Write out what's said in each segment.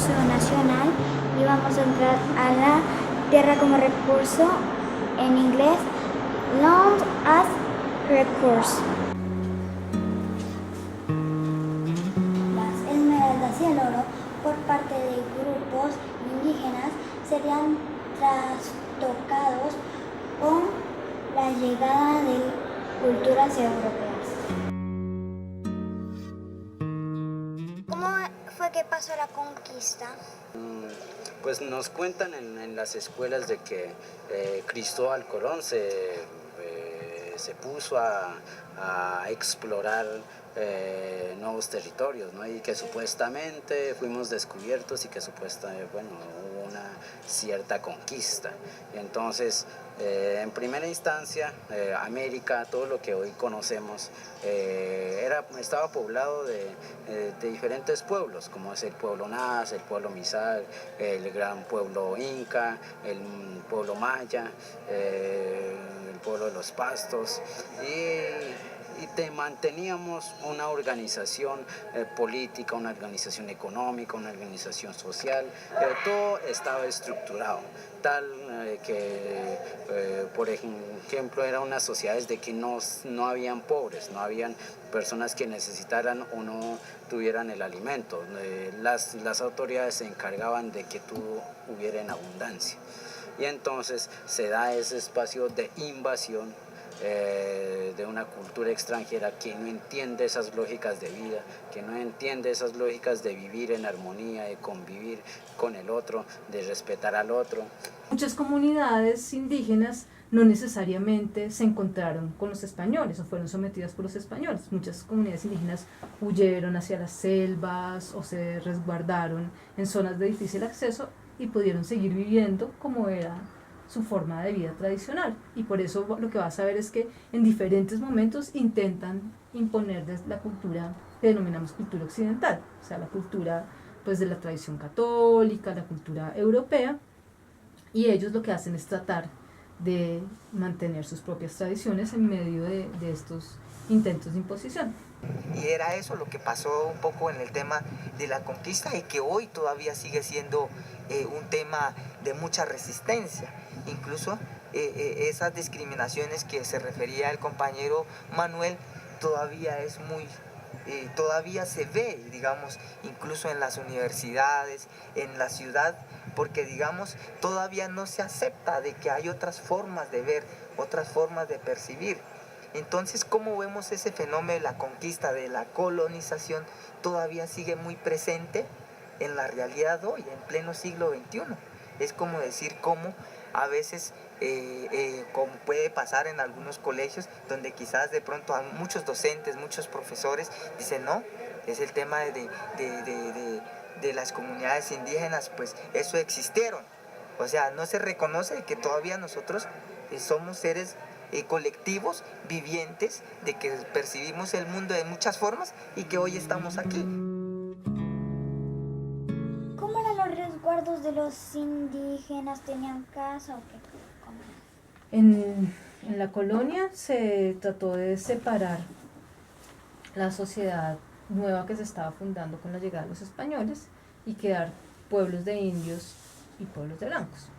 recurso nacional y vamos a entrar a la tierra como recurso, en inglés, land as resource. Las esmeraldas y el oro por parte de grupos indígenas serían trastocados con la llegada de culturas europeas. ¿Cómo fue que pasó la conquista? Pues nos cuentan en las escuelas de que Cristóbal Colón se puso a explorar nuevos territorios, ¿no? Y que supuestamente fuimos descubiertos y que supuestamente, bueno, hubo una cierta conquista. Entonces, en primera instancia, América, todo lo que hoy conocemos, estaba poblado de diferentes pueblos, como es el pueblo Naz, el pueblo Mizar, el gran pueblo Inca, el pueblo Maya, el pueblo de los Pastos, y manteníamos una organización política, una organización económica, una organización social, todo estaba estructurado, tal que, por ejemplo, eran unas sociedades de que no habían pobres, no habían personas que necesitaran o no tuvieran el alimento. Las autoridades se encargaban de que todo hubiera en abundancia. Y entonces se da ese espacio de invasión de una cultura extranjera que no entiende esas lógicas de vida, que no entiende esas lógicas de vivir en armonía, de convivir con el otro, de respetar al otro. Muchas comunidades indígenas no necesariamente se encontraron con los españoles o fueron sometidas por los españoles. Muchas comunidades indígenas huyeron hacia las selvas o se resguardaron en zonas de difícil acceso y pudieron seguir viviendo como era su forma de vida tradicional. Y por eso lo que vas a ver es que en diferentes momentos intentan imponer la cultura que denominamos cultura occidental, o sea, la cultura pues de la tradición católica, la cultura europea, y ellos lo que hacen es tratar de mantener sus propias tradiciones en medio de estos intentos de imposición. Y era eso lo que pasó un poco en el tema de la conquista y que hoy todavía sigue siendo un tema de mucha resistencia. Incluso esas discriminaciones que se refería el compañero Manuel todavía es muy... todavía se ve, digamos, incluso en las universidades, en la ciudad, porque, digamos, todavía no se acepta de que hay otras formas de ver, otras formas de percibir. Entonces, ¿cómo vemos ese fenómeno de la conquista, de la colonización, todavía sigue muy presente en la realidad hoy, en pleno siglo XXI? Es como decir cómo a veces, como puede pasar en algunos colegios, donde quizás de pronto a muchos docentes, muchos profesores dicen, no, es el tema de las comunidades indígenas, pues eso existieron. O sea, no se reconoce que todavía nosotros somos seres colectivos, vivientes, de que percibimos el mundo de muchas formas y que hoy estamos aquí. ¿Cómo eran los resguardos de los indígenas? ¿Tenían casa o qué? En la colonia se trató de separar la sociedad nueva que se estaba fundando con la llegada de los españoles y crear pueblos de indios y pueblos de blancos.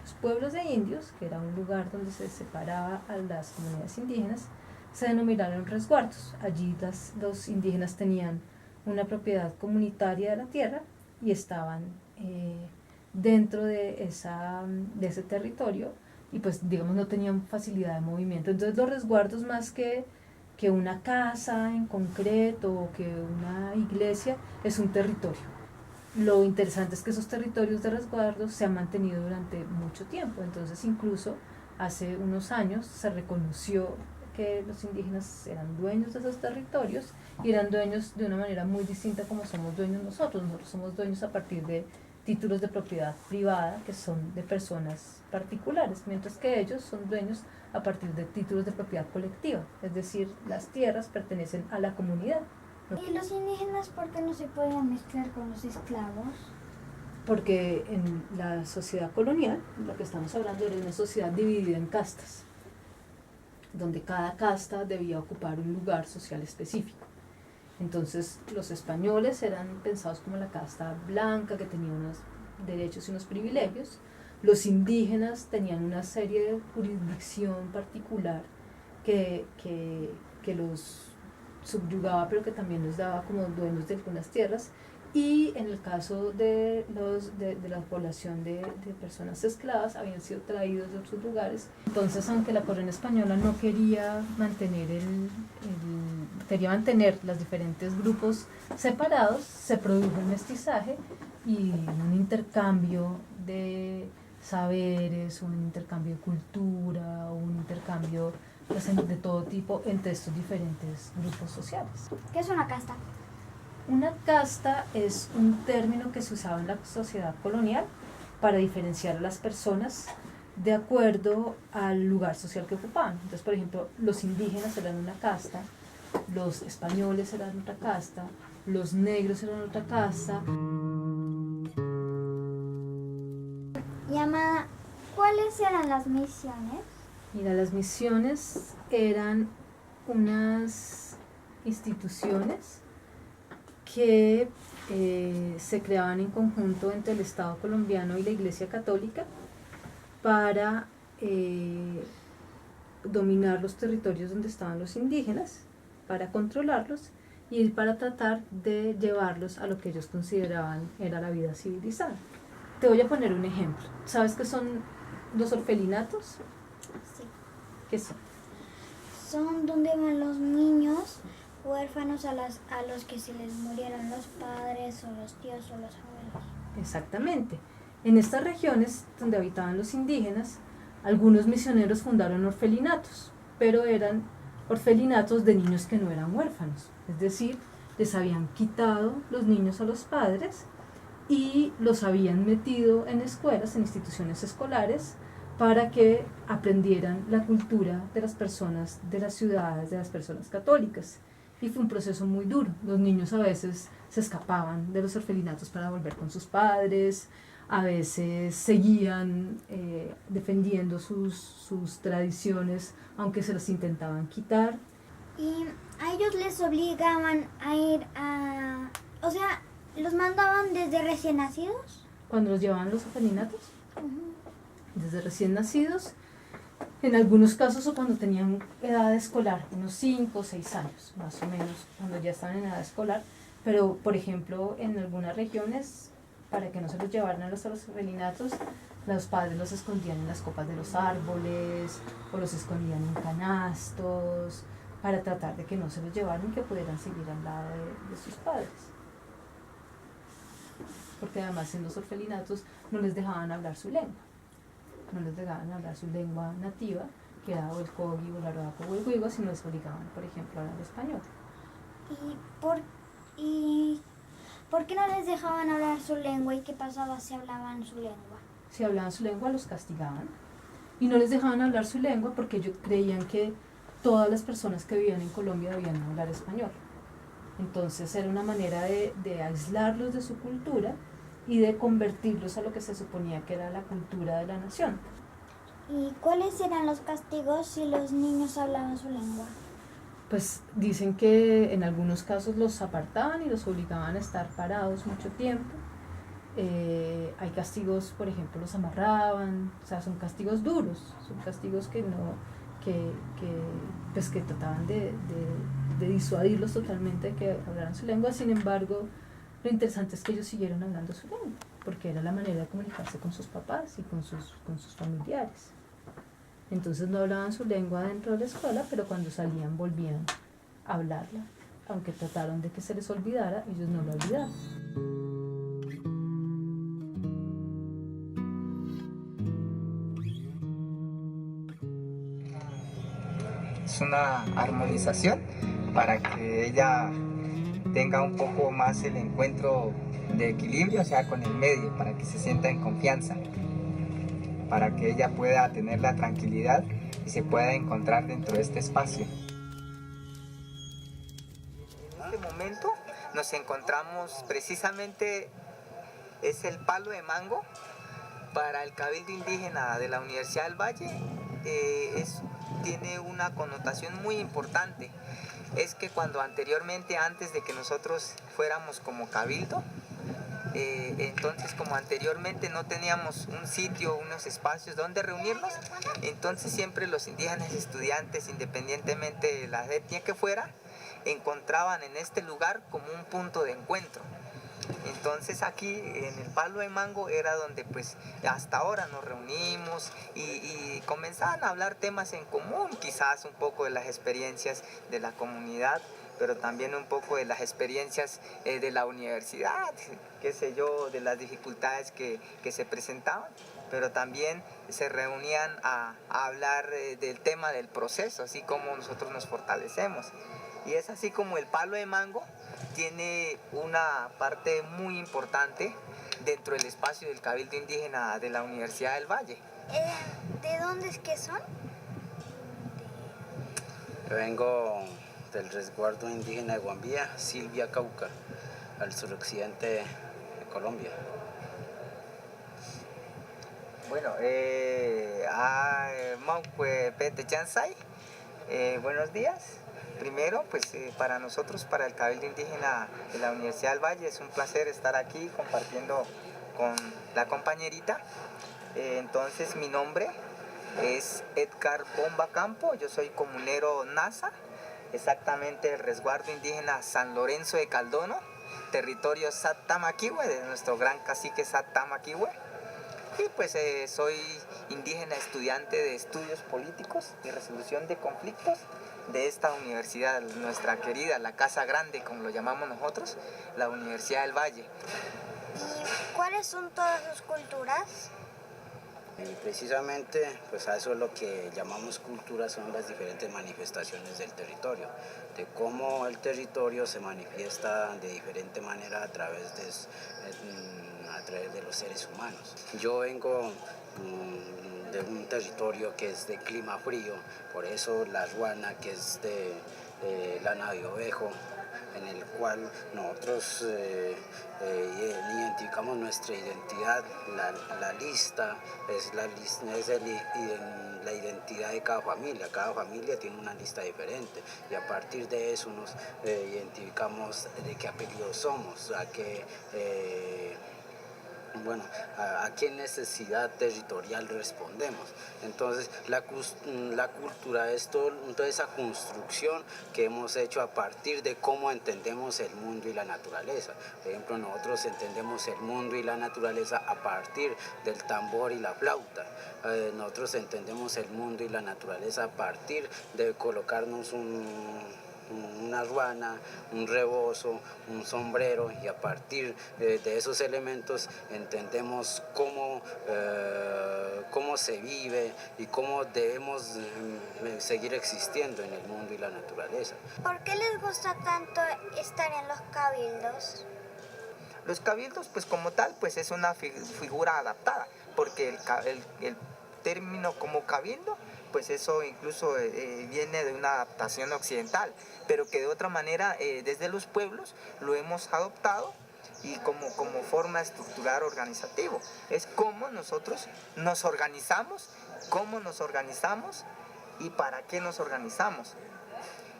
Los pueblos de indios, que era un lugar donde se separaba a las comunidades indígenas, se denominaron resguardos. Allí los indígenas tenían una propiedad comunitaria de la tierra y estaban dentro de ese territorio y pues digamos no tenían facilidad de movimiento. Entonces los resguardos, más que una casa en concreto o que una iglesia, es un territorio. Lo interesante es que esos territorios de resguardo se han mantenido durante mucho tiempo. Entonces incluso hace unos años se reconoció que los indígenas eran dueños de esos territorios y eran dueños de una manera muy distinta como somos dueños nosotros. Nosotros somos dueños a partir de títulos de propiedad privada que son de personas particulares, mientras que ellos son dueños a partir de títulos de propiedad colectiva, es decir, las tierras pertenecen a la comunidad. ¿Y los indígenas por qué no se podían mezclar con los esclavos? Porque en la sociedad colonial, lo que estamos hablando era una sociedad dividida en castas, donde cada casta debía ocupar un lugar social específico. Entonces los españoles eran pensados como la casta blanca que tenía unos derechos y unos privilegios. Los indígenas tenían una serie de jurisdicción particular que los subyugaba, pero que también los daba como dueños de algunas tierras. Y en el caso de la población de personas esclavas, habían sido traídos de otros lugares. Entonces, aunque la corona española no quería quería mantener los diferentes grupos separados, se produjo el mestizaje y un intercambio de saberes, un intercambio de cultura, un intercambio de todo tipo entre estos diferentes grupos sociales. ¿Qué es una casta? Una casta es un término que se usaba en la sociedad colonial para diferenciar a las personas de acuerdo al lugar social que ocupaban. Entonces, por ejemplo, los indígenas eran una casta, los españoles eran otra casta, los negros eran otra casta. Y Amada, ¿cuáles eran las misiones? Mira, las misiones eran unas instituciones que se creaban en conjunto entre el Estado colombiano y la Iglesia Católica para dominar los territorios donde estaban los indígenas, para controlarlos y para tratar de llevarlos a lo que ellos consideraban era la vida civilizada. Te voy a poner un ejemplo. ¿Sabes qué son los orfelinatos? Sí. ¿Qué son? Son donde van los niños huérfanos a los que se les murieron los padres o los tíos o los abuelos. Exactamente. En estas regiones donde habitaban los indígenas, algunos misioneros fundaron orfelinatos, pero eran orfelinatos de niños que no eran huérfanos. Es decir, les habían quitado los niños a los padres y los habían metido en escuelas, en instituciones escolares, para que aprendieran la cultura de las personas de las ciudades, de las personas católicas. Y fue un proceso muy duro. Los niños a veces se escapaban de los orfelinatos para volver con sus padres, a veces seguían defendiendo sus tradiciones, aunque se las intentaban quitar. Y a ellos les obligaban a ir a... O sea, ¿los mandaban desde recién nacidos? Cuando los llevaban a los orfelinatos, desde recién nacidos, en algunos casos o cuando tenían edad escolar, unos 5 o 6 años, más o menos, cuando ya estaban en edad escolar. Pero, por ejemplo, en algunas regiones, para que no se los llevaran a los orfelinatos, los padres los escondían en las copas de los árboles o los escondían en canastos para tratar de que no se los llevaran y que pudieran seguir al lado de sus padres. Porque además en los orfelinatos no les dejaban hablar su lengua. No les dejaban hablar su lengua nativa, que era o el cogi, o el arhuaco, o el huigo, sino les obligaban, por ejemplo, a hablar español. ¿Y por qué no les dejaban hablar su lengua y qué pasaba si hablaban su lengua? Si hablaban su lengua, los castigaban. Y no les dejaban hablar su lengua porque ellos creían que todas las personas que vivían en Colombia debían hablar español. Entonces era una manera de aislarlos de su cultura y de convertirlos a lo que se suponía que era la cultura de la nación. ¿Y cuáles eran los castigos si los niños hablaban su lengua? Pues dicen que en algunos casos los apartaban y los obligaban a estar parados mucho tiempo. Hay castigos, por ejemplo, los amarraban, o sea, son castigos duros, son castigos que trataban de disuadirlos totalmente de que hablaran su lengua. Sin embargo, lo interesante es que ellos siguieron hablando su lengua, porque era la manera de comunicarse con sus papás y con sus familiares. Entonces no hablaban su lengua dentro de la escuela, pero cuando salían volvían a hablarla. Aunque trataron de que se les olvidara, ellos no lo olvidaron. Es una armonización para que ella tenga un poco más el encuentro de equilibrio, o sea, con el medio, para que se sienta en confianza, para que ella pueda tener la tranquilidad y se pueda encontrar dentro de este espacio. En este momento nos encontramos precisamente, es el palo de mango para el Cabildo Indígena de la Universidad del Valle. Tiene una connotación muy importante. es que cuando anteriormente, antes de que nosotros fuéramos como cabildo, entonces como anteriormente no teníamos un sitio, unos espacios donde reunirnos, entonces siempre los indígenas estudiantes, independientemente de la etnia que fuera, encontraban en este lugar como un punto de encuentro. Entonces aquí en el Palo de Mango era donde pues hasta ahora nos reunimos y comenzaban a hablar temas en común, quizás un poco de las experiencias de la comunidad, pero también un poco de las experiencias de la universidad, qué sé yo, de las dificultades que se presentaban, pero también se reunían a hablar del tema del proceso, así como nosotros nos fortalecemos. Y es así como el Palo de Mango tiene una parte muy importante dentro del espacio del Cabildo Indígena de la Universidad del Valle. ¿De dónde es que son? Yo vengo del resguardo indígena de Guambía, Silvia Cauca, al suroccidente de Colombia. Bueno, Pete Chansay, buenos días. Primero, pues para nosotros, para el Cabildo Indígena de la Universidad del Valle, es un placer estar aquí compartiendo con la compañerita. Entonces, mi nombre es Edgar Bomba Campo, yo soy comunero NASA, exactamente el resguardo indígena San Lorenzo de Caldono, territorio Satamaquihue, de nuestro gran cacique Satamaquihue. Y pues soy indígena estudiante de estudios políticos y resolución de conflictos de esta universidad, nuestra querida, la Casa Grande, como lo llamamos nosotros, la Universidad del Valle. ¿Y cuáles son todas sus culturas? Y precisamente, pues a eso es lo que llamamos cultura, son las diferentes manifestaciones del territorio, de cómo el territorio se manifiesta de diferente manera a través de los seres humanos. Yo vengo de un territorio que es de clima frío, por eso la ruana, que es de lana de ovejo, en el cual nosotros identificamos nuestra identidad. La lista es la identidad de cada familia. Cada familia tiene una lista diferente y a partir de eso nos identificamos de qué apellido somos, a qué necesidad territorial respondemos. Entonces, la cultura es toda esa construcción que hemos hecho a partir de cómo entendemos el mundo y la naturaleza. Por ejemplo, nosotros entendemos el mundo y la naturaleza a partir del tambor y la flauta. Nosotros entendemos el mundo y la naturaleza a partir de colocarnos una ruana, un rebozo, un sombrero, y a partir de esos elementos entendemos cómo se vive y cómo debemos seguir existiendo en el mundo y la naturaleza. ¿Por qué les gusta tanto estar en los cabildos? Los cabildos, pues como tal, pues es una figura adaptada, porque el término como cabildo, pues eso incluso viene de una adaptación occidental, pero que de otra manera desde los pueblos lo hemos adoptado y como forma de estructurar organizativo. Es cómo nosotros nos organizamos, y para qué nos organizamos.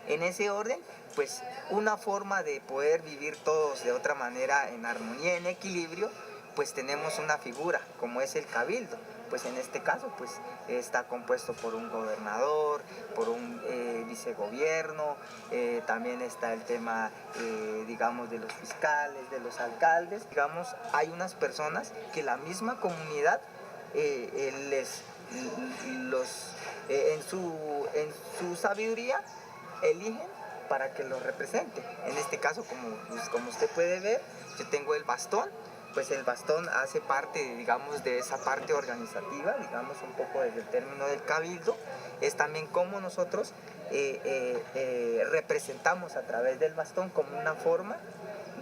En ese orden, pues una forma de poder vivir todos de otra manera en armonía, en equilibrio, pues tenemos una figura como es el cabildo. Pues en este caso pues está compuesto por un gobernador, por un vicegobierno, también está el tema digamos de los fiscales, de los alcaldes. Digamos, hay unas personas que la misma comunidad en su sabiduría eligen para que los represente. En este caso, como usted puede ver, yo tengo el bastón. Pues el bastón hace parte, digamos, de esa parte organizativa, digamos, un poco desde el término del cabildo. Es también como nosotros representamos a través del bastón como una forma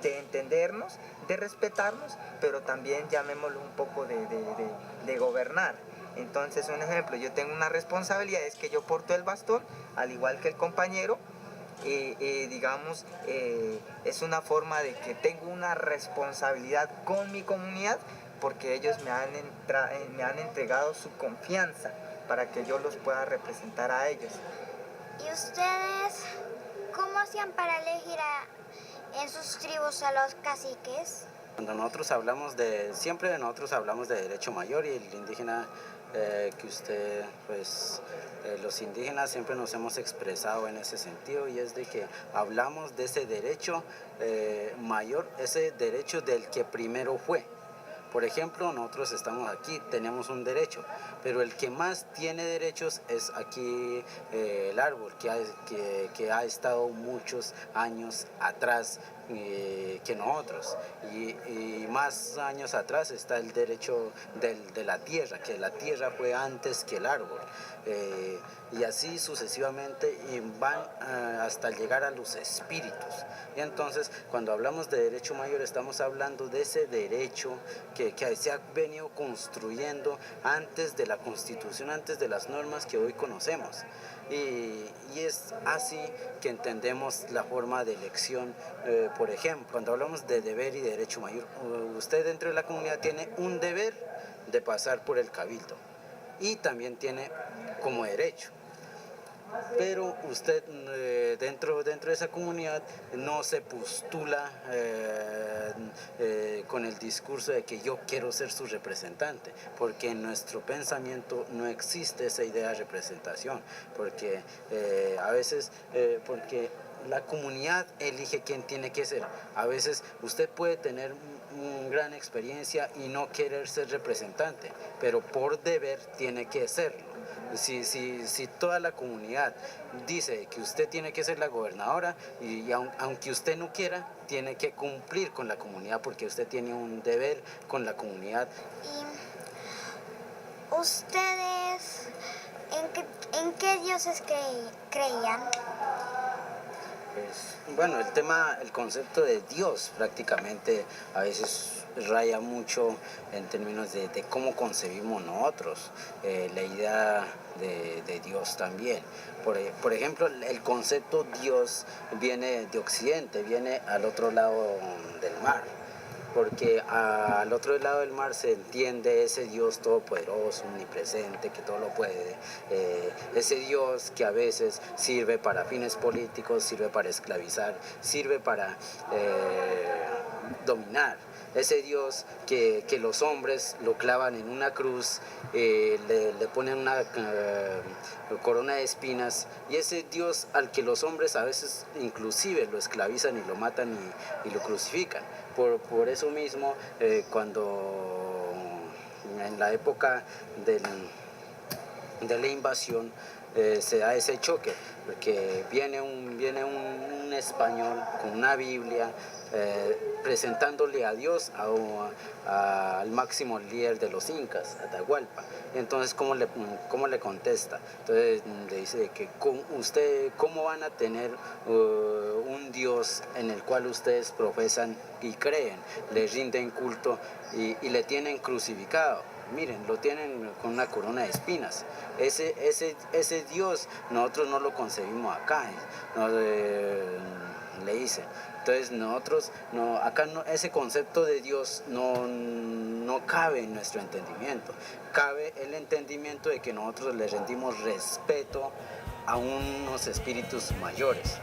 de entendernos, de respetarnos, pero también llamémoslo un poco de gobernar. Entonces, un ejemplo, yo tengo una responsabilidad, es que yo porto el bastón, al igual que el compañero. Digamos, es una forma de que tengo una responsabilidad con mi comunidad porque ellos me han entregado su confianza para que yo los pueda representar a ellos. ¿Y ustedes cómo hacían para elegir en sus tribus a los caciques? Cuando nosotros hablamos siempre nosotros hablamos de derecho mayor y el indígena que usted, pues los indígenas siempre nos hemos expresado en ese sentido y es de que hablamos de ese derecho mayor, ese derecho del que primero fue. Por ejemplo, nosotros estamos aquí, tenemos un derecho, pero el que más tiene derechos es aquí el árbol, que ha estado muchos años atrás que nosotros. Y más años atrás está el derecho de la tierra, que la tierra fue antes que el árbol. Y así sucesivamente y van hasta llegar a los espíritus. Y entonces, cuando hablamos de derecho mayor, estamos hablando de ese derecho que se ha venido construyendo antes de la Constitución, antes de las normas que hoy conocemos. Y es así que entendemos la forma de elección. Por ejemplo, cuando hablamos de deber y derecho mayor, usted dentro de la comunidad tiene un deber de pasar por el cabildo y también tiene como derecho. Pero usted dentro de esa comunidad no se postula con el discurso de que yo quiero ser su representante, porque en nuestro pensamiento no existe esa idea de representación, porque a veces, porque la comunidad elige quién tiene que ser. A veces usted puede tener una gran experiencia y no querer ser representante, pero por deber tiene que serlo. Si toda la comunidad dice que usted tiene que ser la gobernadora y aunque usted no quiera, tiene que cumplir con la comunidad porque usted tiene un deber con la comunidad. ¿Y ustedes en qué dioses creían? Pues, bueno, el concepto de Dios prácticamente a veces raya mucho en términos de cómo concebimos nosotros la idea de Dios también. Por ejemplo, el concepto Dios viene de Occidente, viene al otro lado del mar, porque al otro lado del mar se entiende ese Dios todopoderoso, omnipresente, que todo lo puede, ese Dios que a veces sirve para fines políticos, sirve para esclavizar, sirve para dominar. Ese Dios que los hombres lo clavan en una cruz, le ponen una corona de espinas, y ese Dios al que los hombres a veces inclusive lo esclavizan y lo matan y lo crucifican. Por eso mismo, cuando en la época de la invasión se da ese choque, porque viene un español con una Biblia presentándole a Dios al máximo líder de los incas, Atahualpa. Entonces, ¿cómo le contesta? Entonces le dice que ¿cómo van a tener un Dios en el cual ustedes profesan y creen, le rinden culto y le tienen crucificado? Miren, lo tienen con una corona de espinas. Ese Dios nosotros no lo concebimos acá, le dice. Entonces nosotros, ese concepto de Dios no cabe en nuestro entendimiento. Cabe el entendimiento de que nosotros le rendimos respeto a unos espíritus mayores.